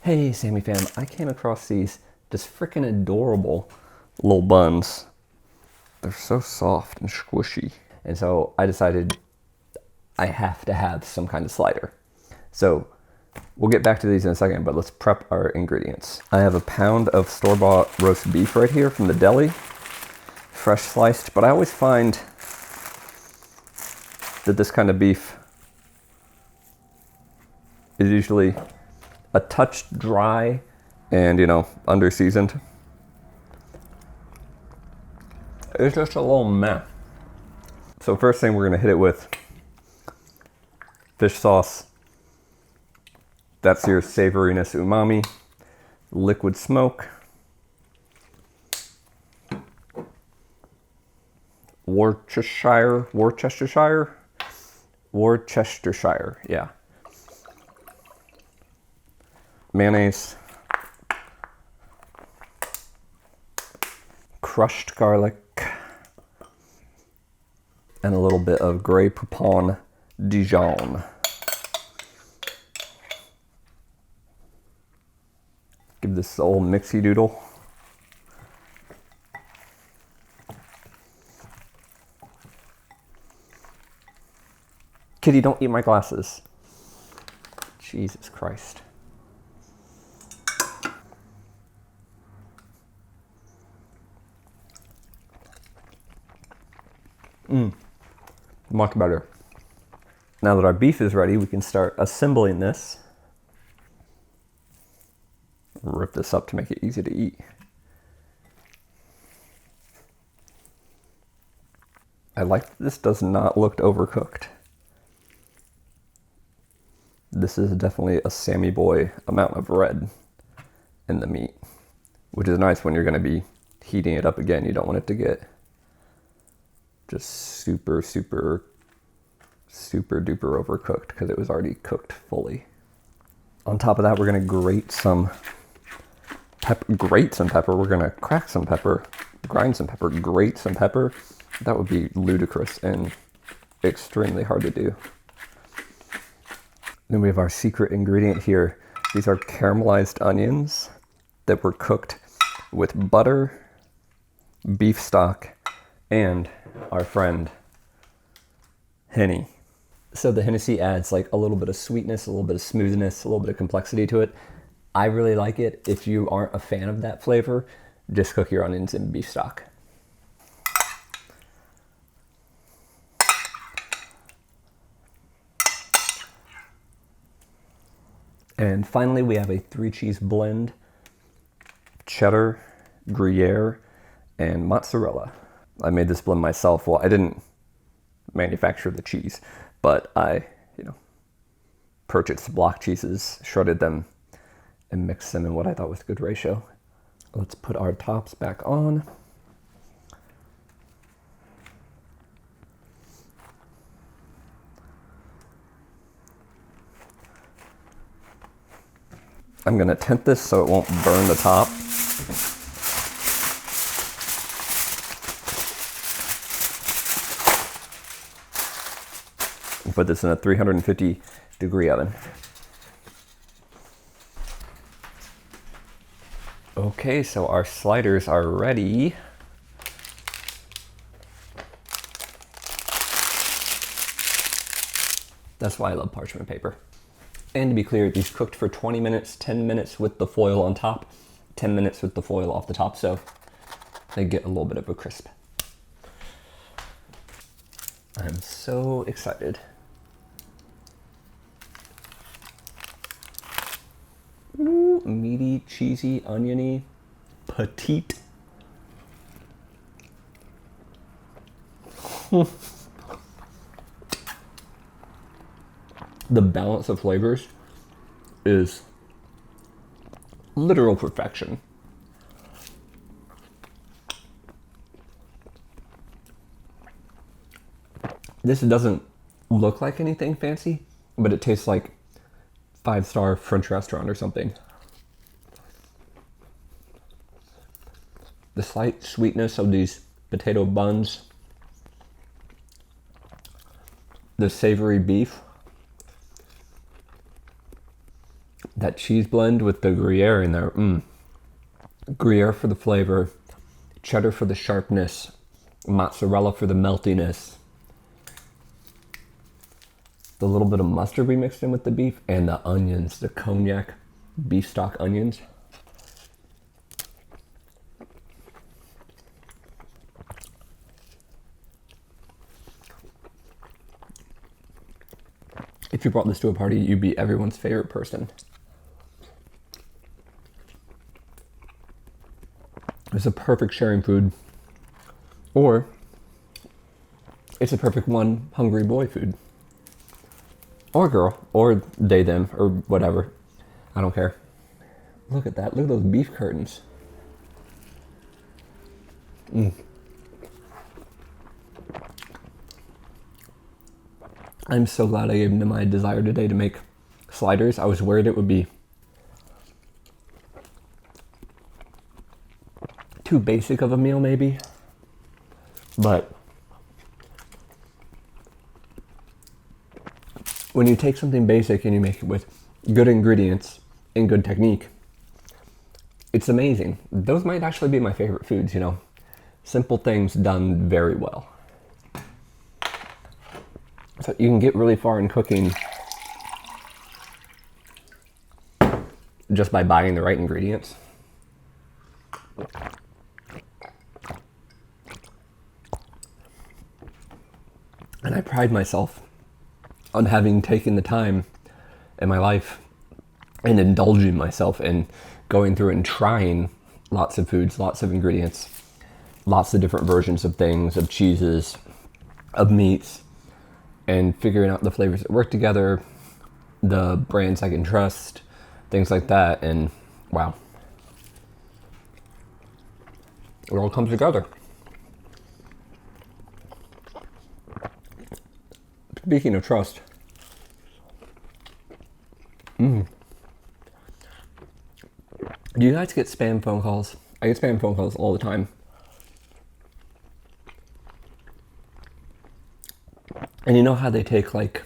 Hey Sammy fam, I came across these just freaking adorable little buns. They're so soft and squishy. And so I decided I have to have some kind of slider. So we'll get back to these in a second, but let's prep our ingredients. I have a pound of store-bought roast beef right here from the deli, fresh sliced, but I always find that this kind of beef is usually a touch dry and, under seasoned. It's just a little meh. So first thing, we're gonna hit it with fish sauce. That's your savoriness, umami, liquid smoke, Worcestershire, yeah. Mayonnaise, crushed garlic, and a little bit of Grey Poupon Dijon. Give this a little mixy doodle. Kitty, don't eat my glasses. Jesus Christ. Much better. Now that our beef is ready, we can start assembling this. Rip this up to make it easy to eat. I like that this does not look overcooked. This is definitely a Sammy boy amount of red in the meat, which is nice when you're going to be heating it up again. You don't want it to get just super duper overcooked because it was already cooked fully. On top of that, we're going to grate some pepper. We're going to crack some pepper, grind some pepper, grate some pepper. That would be ludicrous and extremely hard to do. Then we have our secret ingredient here. These are caramelized onions that were cooked with butter, beef stock, and our friend Henny. So the Hennessy adds like a little bit of sweetness, a little bit of smoothness, a little bit of complexity to it. I really like it. If you aren't a fan of that flavor, just cook your onions in beef stock. And finally, we have a 3-cheese blend: cheddar, Gruyere, and mozzarella. I made this blend myself. Well, I didn't manufacture the cheese, but I, purchased block cheeses, shredded them, and mixed them in what I thought was a good ratio. Let's put our tops back on. I'm gonna tint this so it won't burn the top. We'll put this in a 350-degree oven. Okay, so our sliders are ready. That's why I love parchment paper. And to be clear, these cooked for 20 minutes, 10 minutes with the foil on top, 10 minutes with the foil off the top, so they get a little bit of a crisp. I'm so excited. Ooh, meaty, cheesy, oniony, petite. The balance of flavors is literal perfection. This doesn't look like anything fancy, but it tastes like 5-star French restaurant or something. The slight sweetness of these potato buns, the savory beef, That cheese blend with the Gruyere in there. Gruyere for the flavor, cheddar for the sharpness, mozzarella for the meltiness. The little bit of mustard we mixed in with the beef, and the onions, the cognac beef stock onions. If you brought this to a party, you'd be everyone's favorite person. It's a perfect sharing food, or it's a perfect one hungry boy food, or girl, or they, them, or whatever. I don't care. Look at that. Look at those beef curtains. I'm so glad I gave into my desire today to make sliders. I was worried it would be too basic of a meal maybe, but when you take something basic and you make it with good ingredients and good technique, it's amazing. Those might actually be my favorite foods, you know, simple things done very well. So you can get really far in cooking just by buying the right ingredients. And I pride myself on having taken the time in my life and indulging myself in going through and trying lots of foods, lots of ingredients, lots of different versions of things, of cheeses, of meats, and figuring out the flavors that work together, the brands I can trust, things like that, and wow. It all comes together. Speaking of trust, do you guys get spam phone calls? I get spam phone calls all the time. And you know how they take like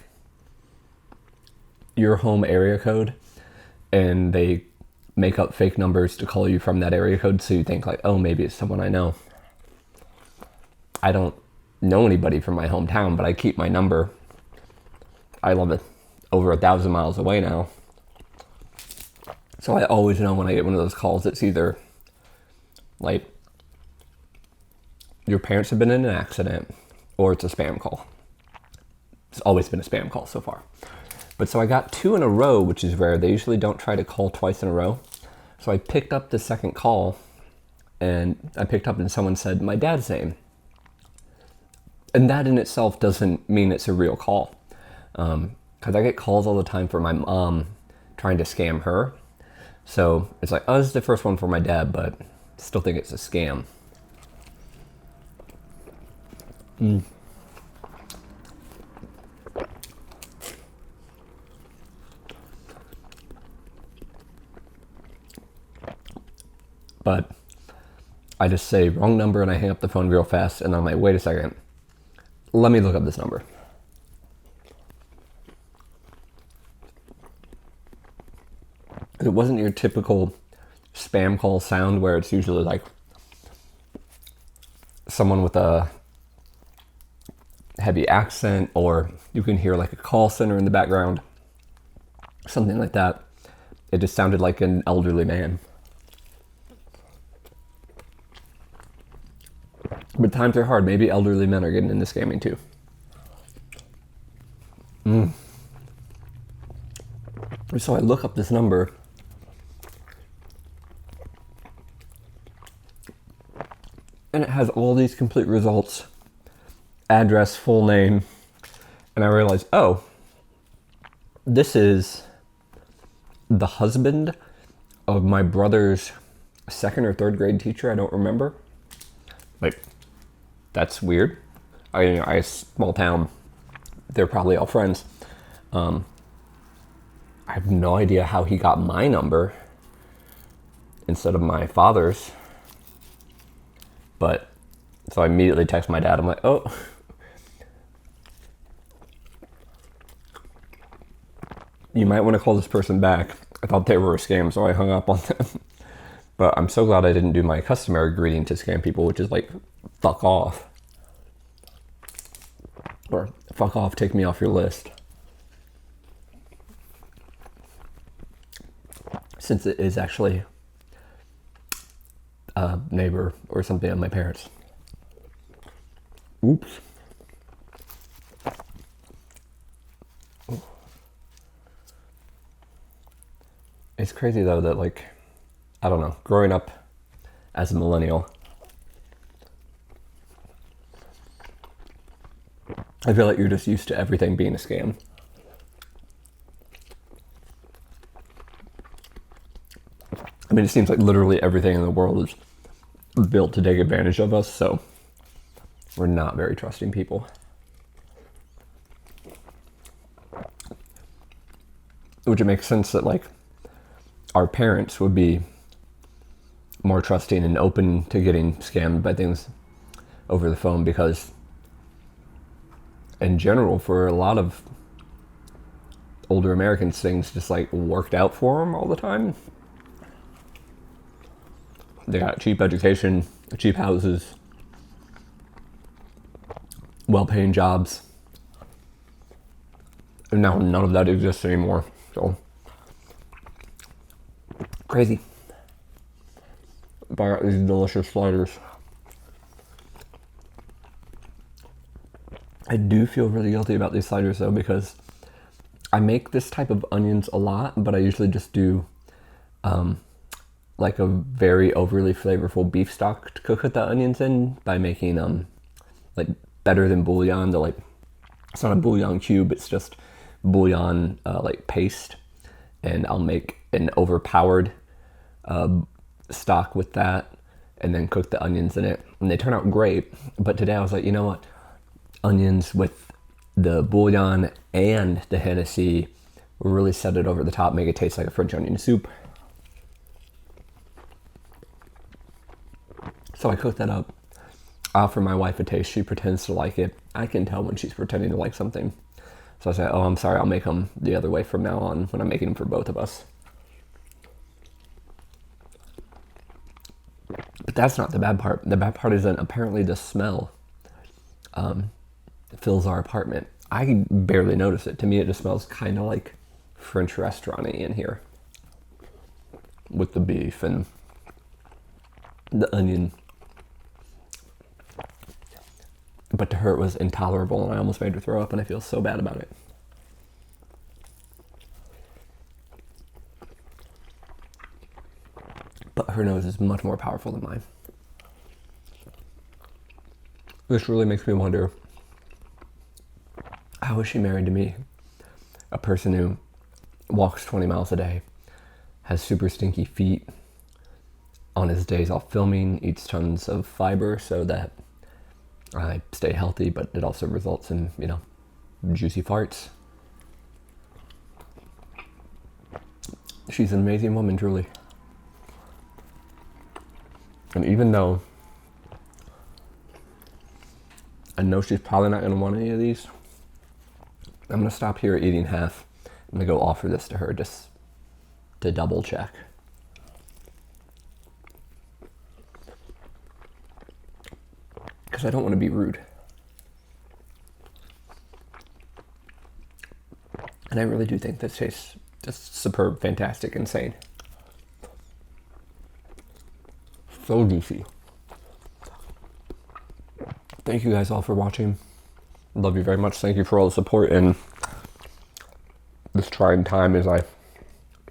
your home area code and they make up fake numbers to call you from that area code, so you think like, oh, maybe it's someone I know. I don't know anybody from my hometown, but I keep my number. I love it. Over 1,000 miles away now. So I always know when I get one of those calls, it's either like your parents have been in an accident or it's a spam call. It's always been a spam call so far. But so I got 2 in a row, which is rare. They usually don't try to call twice in a row. So I picked up the second call, and I picked up and someone said, my dad's name. And that in itself doesn't mean it's a real call. Because I get calls all the time for my mom trying to scam her. So it's like, oh, this is the first one for my dad, but still think it's a scam. But I just say wrong number and I hang up the phone real fast, and I'm like, wait a second, let me look up this number. It wasn't your typical spam call sound where it's usually like someone with a heavy accent, or you can hear like a call center in the background, something like that. It just sounded like an elderly man. But times are hard. Maybe elderly men are getting into scamming too. So I look up this number, and it has all these complete results, address, full name, and I realized, oh, this is the husband of my brother's 2nd or 3rd grade teacher. I don't remember. Like, that's weird. I small town, they're probably all friends. I have no idea how he got my number instead of my father's. But, so I immediately text my dad. I'm like, oh. You might want to call this person back. I thought they were a scam, so I hung up on them. But I'm so glad I didn't do my customary greeting to scam people, which is like, fuck off. Or fuck off, take me off your list. Since it is actually a neighbor or something of my parents. Oops. It's crazy though that, like, I don't know, growing up as a millennial, I feel like you're just used to everything being a scam. I mean, it seems like literally everything in the world is built to take advantage of us, so we're not very trusting people. Which it makes sense that, like, our parents would be more trusting and open to getting scammed by things over the phone, because in general, for a lot of older Americans, things just like worked out for them all the time. They got cheap education, cheap houses, well-paying jobs. And now none of that exists anymore. So crazy. Buy out these delicious sliders. I do feel really guilty about these sliders though, because I make this type of onions a lot, but I usually just do like a very overly flavorful beef stock to cook with the onions in by making like better than bouillon. The, like, it's not a bouillon cube, it's just bouillon like paste, and I'll make an overpowered stock with that and then cook the onions in it, and they turn out great. But today I was like, you know what, onions with the bouillon and the Hennessy really set it over the top, make it taste like a French onion soup. So I cooked that up. I offer my wife a taste. She pretends to like it. I can tell when she's pretending to like something. So I say, oh, I'm sorry, I'll make them the other way from now on when I'm making them for both of us. But that's not the bad part. The bad part is that apparently the smell fills our apartment. I barely notice it. To me, it just smells kind of like French restaurant-y in here, with the beef and the onion. But to her, it was intolerable, and I almost made her throw up, and I feel so bad about it. But her nose is much more powerful than mine. This really makes me wonder, how is she married to me? A person who walks 20 miles a day, has super stinky feet, on his days off filming, eats tons of fiber so that I stay healthy, but it also results in, you know, juicy farts. She's an amazing woman, truly. And even though I know she's probably not going to want any of these, I'm going to stop here eating half. I'm going to go offer this to her just to double check. Because I don't want to be rude. And I really do think this tastes just superb, fantastic, insane. So juicy. Thank you guys all for watching. Love you very much. Thank you for all the support in this trying time as I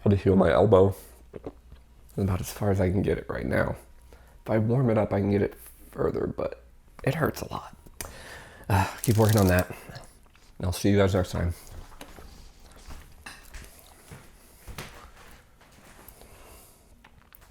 try to heal my elbow. It's about as far as I can get it right now. If I warm it up, I can get it further, but it hurts a lot. Keep working on that. And I'll see you guys next time.